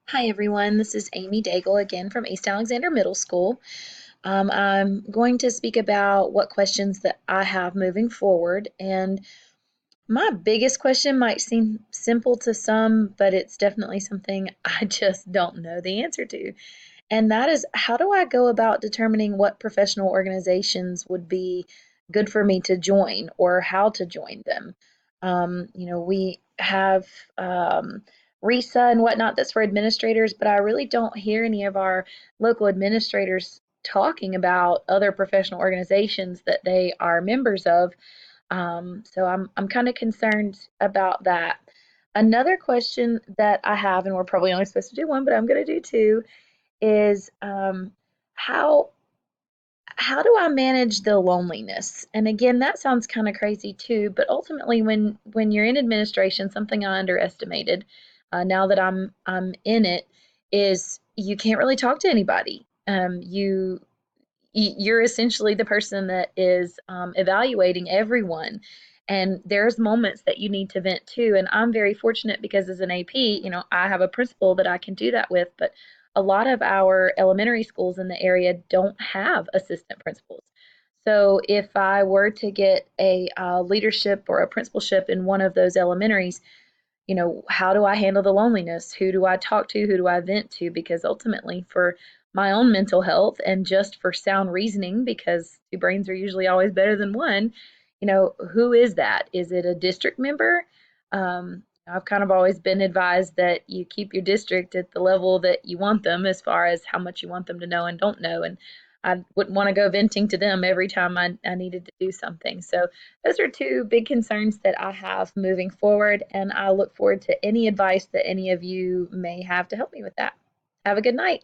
Hi everyone, this is Amy Daigle again from East Alexander Middle School. I'm going to speak about what questions that I have moving forward. And my biggest question might seem simple to some, but it's definitely something I just don't know the answer to. And that is, how do I go about determining what professional organizations would be good for me to join or how to join them? We have RISA and whatnot that's for administrators, but I really don't hear any of our local administrators talking about other professional organizations that they are members of. So I'm kind of concerned about that. Another question that I have, and we're probably only supposed to do one, but I'm going to do two, is how how do I manage the loneliness? And again, that sounds kind of crazy too, but ultimately, when you're in administration, something I underestimated, now that I'm in it, is you can't really talk to anybody. You're essentially the person that is evaluating everyone. And there's moments that you need to vent too. And I'm very fortunate because as an AP, I have a principal that I can do that with. But a lot of our elementary schools in the area don't have assistant principals. So if I were to get a leadership or a principalship in one of those elementaries, how do I handle the loneliness? Who do I talk to? Who do I vent to? Because ultimately, for my own mental health and just for sound reasoning, because two brains are usually always better than one, who is that? Is it a district member? I've kind of always been advised that you keep your district at the level that you want them as far as how much you want them to know and don't know. And I wouldn't want to go venting to them every time I needed to do something. So those are two big concerns that I have moving forward, and I look forward to any advice that any of you may have to help me with that. Have a good night.